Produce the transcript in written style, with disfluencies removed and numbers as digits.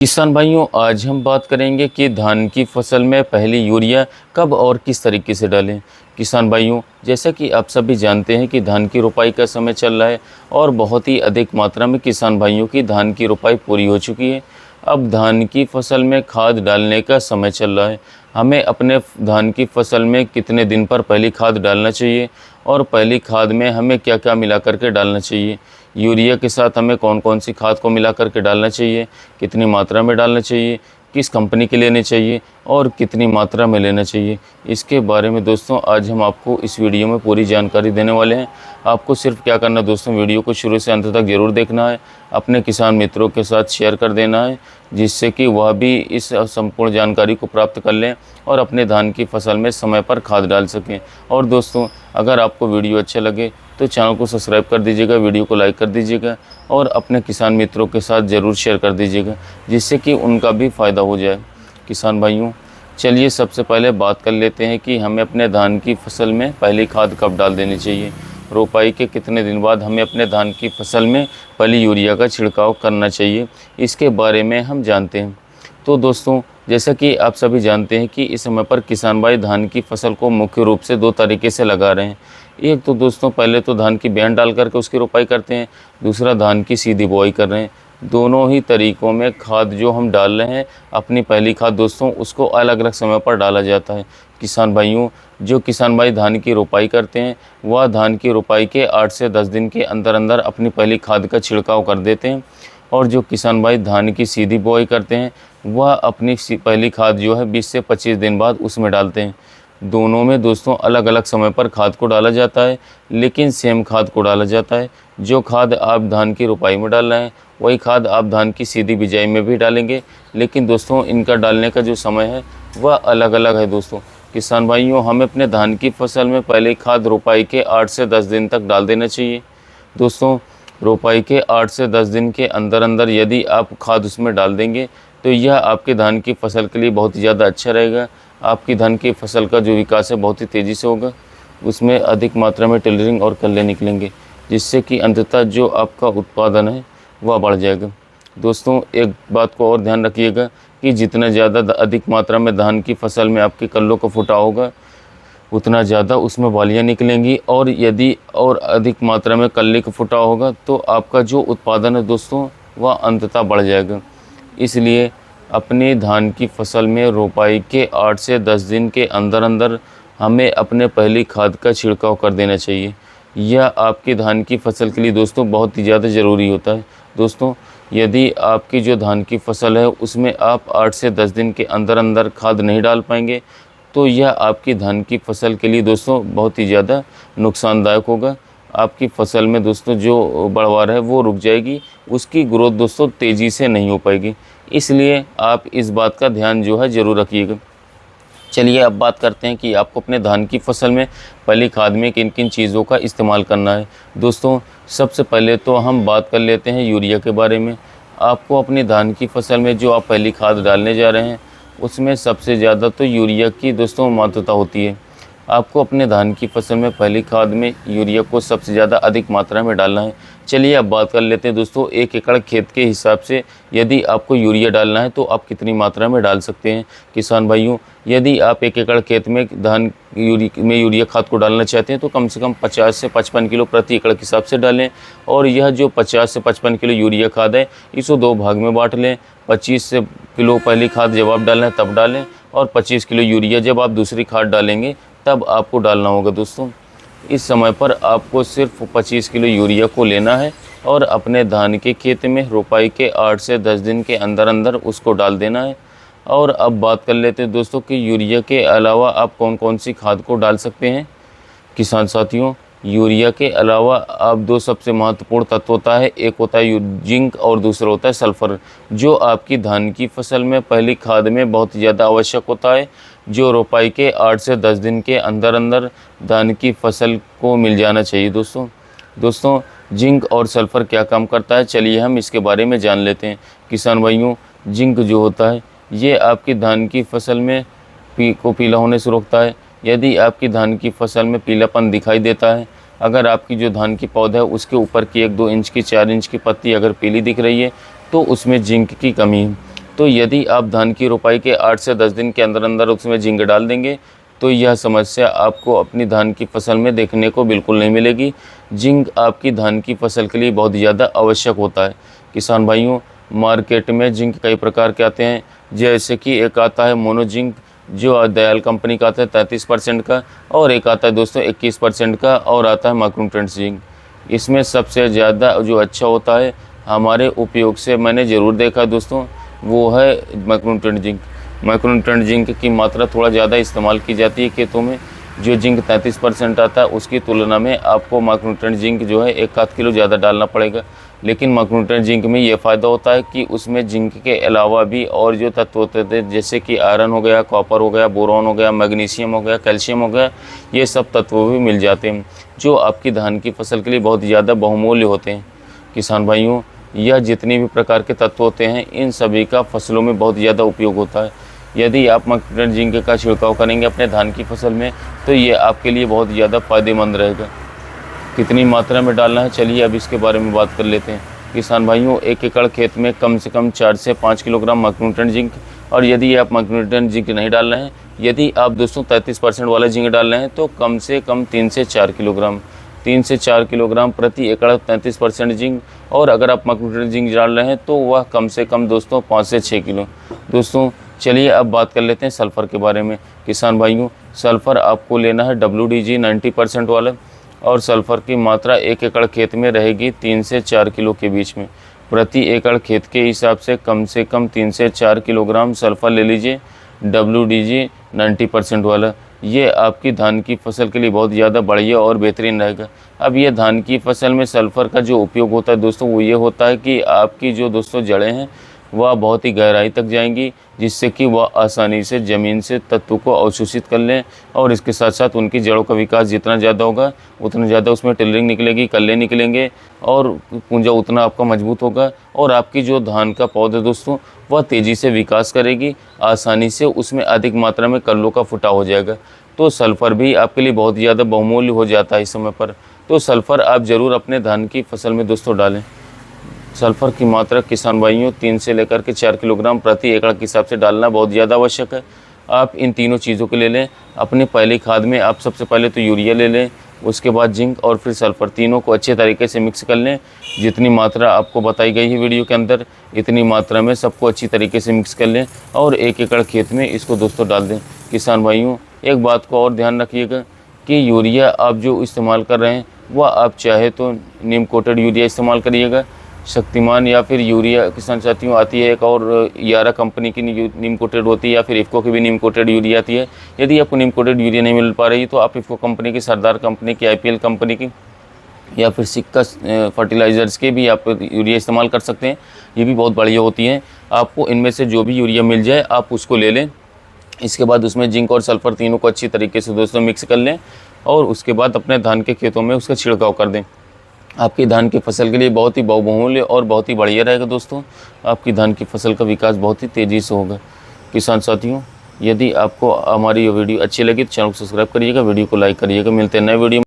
किसान भाइयों, आज हम बात करेंगे कि धान की फसल में पहली यूरिया कब और किस तरीके से डालें। किसान भाइयों, जैसा कि आप सभी जानते हैं कि धान की रोपाई का समय चल रहा है और बहुत ही अधिक मात्रा में किसान भाइयों की धान की रोपाई पूरी हो चुकी है। अब धान की फसल में खाद डालने का समय चल रहा है। हमें अपने धान की फसल में कितने दिन पर पहली खाद डालना चाहिए और पहली खाद में हमें क्या क्या मिला करके डालना चाहिए, यूरिया के साथ हमें कौन कौन सी खाद को मिला करके डालना चाहिए, कितनी मात्रा में डालना चाहिए, किस कंपनी की लेनी चाहिए और कितनी मात्रा में लेना चाहिए, इसके बारे में दोस्तों आज हम आपको इस वीडियो में पूरी जानकारी देने वाले हैं। आपको सिर्फ क्या करना है दोस्तों, वीडियो को शुरू से अंत तक ज़रूर देखना है, अपने किसान मित्रों के साथ शेयर कर देना है, जिससे कि वह भी इस संपूर्ण जानकारी को प्राप्त कर लें और अपने धान की फसल में समय पर खाद डाल सकें। और दोस्तों, अगर आपको वीडियो अच्छा लगे तो चैनल को सब्सक्राइब कर दीजिएगा, वीडियो को लाइक कर दीजिएगा और अपने किसान मित्रों के साथ ज़रूर शेयर कर दीजिएगा, जिससे कि उनका भी फ़ायदा हो जाए। किसान भाइयों, चलिए सबसे पहले बात कर लेते हैं कि हमें अपने धान की फसल में पहली खाद कब डाल देनी चाहिए, रोपाई के कितने दिन बाद हमें अपने धान की फसल में पहली यूरिया का छिड़काव करना चाहिए, इसके बारे में हम जानते हैं। तो दोस्तों, जैसा कि आप सभी जानते हैं कि इस समय पर किसान भाई धान की फसल को मुख्य रूप से दो तरीके से लगा रहे हैं। एक तो दोस्तों पहले तो धान की बेन डाल करके उसकी रोपाई करते हैं, दूसरा धान की सीधी बुआई कर रहे हैं। दोनों ही तरीक़ों में खाद जो हम डाल रहे हैं, अपनी पहली खाद दोस्तों उसको अलग अलग समय पर डाला जाता है। किसान भाइयों, जो किसान भाई धान की रोपाई करते हैं वह धान की रोपाई के 8 से 10 दिन के अंदर अंदर अपनी पहली खाद का छिड़काव कर देते हैं, और जो किसान भाई धान की सीधी बुआई करते हैं वह अपनी पहली खाद जो है 20 से 25 दिन बाद उसमें डालते हैं। दोनों में दोस्तों अलग अलग समय पर खाद को डाला जाता है, लेकिन सेम खाद को डाला जाता है। जो खाद आप धान की रोपाई में डाल रहे हैं वही खाद आप धान की सीधी बिजाई में भी डालेंगे, लेकिन दोस्तों इनका डालने का जो समय है वह अलग अलग है। दोस्तों किसान भाइयों, हमें अपने धान की फसल में पहले खाद रोपाई के 8 से 10 दिन तक डाल देना चाहिए। दोस्तों, रोपाई के 8 से 10 दिन के अंदर अंदर यदि आप खाद उसमें डाल देंगे तो यह आपके धान की फसल के लिए बहुत ही ज़्यादा अच्छा रहेगा। आपकी धान की फसल का जो विकास है बहुत ही तेज़ी से होगा, उसमें अधिक मात्रा में टिलरिंग और कल्ले निकलेंगे, जिससे कि अंततः जो आपका उत्पादन है वह बढ़ जाएगा। दोस्तों, एक बात को और ध्यान रखिएगा कि जितना ज़्यादा अधिक मात्रा में धान की फसल में आपके कल्लों का फुटा होगा उतना ज़्यादा उसमें बालियाँ निकलेंगी, और यदि और अधिक मात्रा में कल्ले का फुटा होगा तो आपका जो उत्पादन है दोस्तों वह अंततः बढ़ जाएगा। इसलिए अपने धान की फसल में रोपाई के 8 से 10 दिन के अंदर अंदर हमें अपने पहली खाद का छिड़काव कर देना चाहिए। यह आपकी धान की फसल के लिए दोस्तों बहुत ही ज़्यादा ज़रूरी होता है। दोस्तों, यदि आपकी जो धान की फसल है उसमें आप 8 से 10 दिन के अंदर अंदर खाद नहीं डाल पाएंगे तो यह आपकी धान की फसल के लिए दोस्तों बहुत ही ज़्यादा नुकसानदायक होगा। आपकी फसल में दोस्तों जो बढ़वार है वो रुक जाएगी, उसकी ग्रोथ दोस्तों तेज़ी से नहीं हो पाएगी। इसलिए आप इस बात का ध्यान जो है ज़रूर रखिएगा। चलिए अब बात करते हैं कि आपको अपने धान की फसल में पहली खाद में किन किन चीज़ों का इस्तेमाल करना है। दोस्तों, सबसे पहले तो हम बात कर लेते हैं यूरिया के बारे में। आपको अपनी धान की फसल में जो आप पहली खाद डालने जा रहे हैं उसमें सबसे ज़्यादा तो यूरिया की दोस्तों महत्वता होती है। आपको अपने धान की फसल में पहली खाद में यूरिया को सबसे ज़्यादा अधिक मात्रा में डालना है। चलिए अब बात कर लेते हैं दोस्तों 1 एकड़ खेत के हिसाब से यदि आपको यूरिया डालना है तो आप कितनी मात्रा में डाल सकते हैं। किसान भाइयों, यदि आप 1 एकड़ खेत में धान यूरिया खाद को डालना चाहते हैं तो कम से कम 50 से 55 किलो प्रति एकड़ के हिसाब से डालें, और यह जो 50 से 55 किलो यूरिया खाद है इसको 2 भाग में बांट लें। 25 किलो पहली खाद जब आप डालें तब डालें, और 25 किलो यूरिया जब आप दूसरी खाद डालेंगे तब आपको डालना होगा। दोस्तों, इस समय पर आपको सिर्फ 25 किलो यूरिया को लेना है और अपने धान के खेत में रोपाई के 8 से 10 दिन के अंदर अंदर उसको डाल देना है। और अब बात कर लेते हैं दोस्तों कि यूरिया के अलावा आप कौन कौन सी खाद को डाल सकते हैं। किसान साथियों, यूरिया के अलावा आप 2 सबसे महत्वपूर्ण तत्व होता है, एक होता है जिंक और दूसरा होता है सल्फ़र, जो आपकी धान की फसल में पहली खाद में बहुत ज़्यादा आवश्यक होता है, जो रोपाई के 8 से 10 दिन के अंदर अंदर धान की फसल को मिल जाना चाहिए। दोस्तों, जिंक और सल्फ़र क्या काम करता है, चलिए हम इसके बारे में जान लेते हैं। किसान भाइयों, जिंक जो होता है ये आपकी धान की फसल में पीला होने से रोकता है। यदि आपकी धान की फसल में पीलापन दिखाई देता है, अगर आपकी जो धान की पौधा है उसके ऊपर की 1-2 इंच की 4 इंच की पत्ती अगर पीली दिख रही है तो उसमें जिंक की कमी है। तो यदि आप धान की रोपाई के 8 से 10 दिन के अंदर अंदर उसमें जिंक डाल देंगे तो यह समस्या आपको अपनी धान की फसल में देखने को बिल्कुल नहीं मिलेगी। जिंक आपकी धान की फसल के लिए बहुत ज़्यादा आवश्यक होता है। किसान भाइयों, मार्केट में जिंक कई प्रकार के आते हैं, जैसे कि एक आता है मोनो जिंक जो दयाल कंपनी का आता है 33% का, और एक आता है दोस्तों 21% का, और आता है माइक्रोन्यूट्रिएंट जिंक। इसमें सबसे ज़्यादा जो अच्छा होता है हमारे उपयोग से मैंने ज़रूर देखा दोस्तों, वो है माइक्रोन्यूट्रिएंट जिंक। माइक्रोन्यूट्रिएंट जिंक की मात्रा थोड़ा ज़्यादा इस्तेमाल की जाती है खेतों में। जो जिंक 33% आता है उसकी तुलना में आपको माइक्रोन्यूट्रिएंट जिंक जो है 1 किलो ज़्यादा डालना पड़ेगा। लेकिन माइक्रोन्यूट्रिएंट जिंक में ये फ़ायदा होता है कि उसमें जिंक के अलावा भी और जो तत्व होते थे, जैसे कि आयरन हो गया, कॉपर हो गया, बोरॉन हो गया, मैग्नीशियम हो गया, कैल्शियम हो गया, ये सब तत्व भी मिल जाते हैं जो आपकी धान की फसल के लिए बहुत ज़्यादा बहुमूल्य होते हैं। किसान भाइयों, यह जितने भी प्रकार के तत्व होते हैं इन सभी का फसलों में बहुत ज़्यादा उपयोग होता है। यदि आप माइक्रोन्यूट्रिएंट जिंक का छिड़काव करेंगे अपने धान की फसल में तो ये आपके लिए बहुत ज़्यादा फ़ायदेमंद रहेगा। कितनी मात्रा में डालना है, चलिए अब इसके बारे में बात कर लेते हैं। किसान भाइयों, 1 एकड़ खेत में कम से कम 4 से 5 किलोग्राम माइक्रोन्यूट्रिएंट जिंक, और यदि आप माइक्रोन्यूट्रिएंट जिंक नहीं डाल रहे हैं, यदि आप दोस्तों 33% वाला जिंक डाल रहे हैं तो कम से कम 3 से 4 किलोग्राम 3 से 4 किलोग्राम प्रति एकड़ 33% जिंक, और अगर आप माइक्रोन्यूट्रिएंट जिंक डाल रहे हैं तो वह कम से कम दोस्तों 5 से 6 किलो। दोस्तों चलिए अब बात कर लेते हैं सल्फ़र के बारे में। किसान भाइयों, सल्फ़र आपको लेना है WDG 90% वाला, और सल्फ़र की मात्रा 1 एकड़ खेत में रहेगी 3 से 4 किलो के बीच में। प्रति एकड़ खेत के हिसाब से कम 3 से 4 किलोग्राम सल्फ़र ले लीजिए WDG 90% वाला। ये आपकी धान की फसल के लिए बहुत ज़्यादा बढ़िया और बेहतरीन रहेगा। अब ये धान की फसल में सल्फ़र का जो उपयोग होता है दोस्तों, वो ये होता है कि आपकी जो दोस्तों जड़ें हैं वह बहुत ही गहराई तक जाएंगी, जिससे कि वह आसानी से ज़मीन से तत्व को अवशोषित कर लें, और इसके साथ साथ उनकी जड़ों का विकास जितना ज़्यादा होगा उतना ज़्यादा उसमें टिलरिंग निकलेगी, कल्ले निकलेंगे, और पूंजा उतना आपका मजबूत होगा, और आपकी जो धान का पौधा दोस्तों वह तेज़ी से विकास करेगी, आसानी से उसमें अधिक मात्रा में कल्लों का फुटाव हो जाएगा। तो सल्फ़र भी आपके लिए बहुत ज़्यादा बहुमूल्य हो जाता है इस समय पर। तो सल्फ़र आप ज़रूर अपने धान की फसल में दोस्तों डालें। सल्फ़र की मात्रा किसान भाइयों 3 से लेकर के 4 किलोग्राम प्रति एकड़ के हिसाब से डालना बहुत ज़्यादा आवश्यक है। आप इन तीनों चीज़ों को ले लें। अपने पहली खाद में आप सबसे पहले तो यूरिया ले लें, उसके बाद जिंक और फिर सल्फ़र, तीनों को अच्छे तरीके से मिक्स कर लें। जितनी मात्रा आपको बताई गई है वीडियो के अंदर, इतनी मात्रा में सबको अच्छी तरीके से मिक्स कर लें और 1 एकड़ खेत में इसको दोस्तों डाल दें। किसान भाइयों, एक बात को और ध्यान रखिएगा कि यूरिया आप जो इस्तेमाल कर रहे हैं वह आप चाहे तो नीम कोटेड यूरिया इस्तेमाल करिएगा, शक्तिमान या फिर यूरिया किसान साथियों आती है एक, और यारा कंपनी की नीम कोटेड होती है, या फिर इफ़को की भी नीम कोटेड यूरिया आती है। यदि आपको नीम कोटेड यूरिया नहीं मिल पा रही तो आप इफ़को कंपनी की, सरदार कंपनी की, IPL कंपनी की, या फिर सिक्का फर्टिलाइज़र्स के भी आप यूरिया इस्तेमाल कर सकते हैं। ये भी बहुत बढ़िया होती हैं। आपको इनमें से जो भी यूरिया मिल जाए आप उसको ले लें। इसके बाद उसमें जिंक और सल्फ़र तीनों को अच्छी तरीके से दोस्तों मिक्स कर लें, और उसके बाद अपने धान के खेतों में उसका छिड़काव कर दें। आपकी धान की फसल के लिए बहुत ही बहुमूल्य और बहुत ही बढ़िया रहेगा दोस्तों। आपकी धान की फसल का विकास बहुत ही तेज़ी से होगा। किसान साथियों, यदि आपको हमारी ये वीडियो अच्छी लगी तो चैनल को सब्सक्राइब करिएगा, वीडियो को लाइक करिएगा। मिलते हैं नए वीडियो।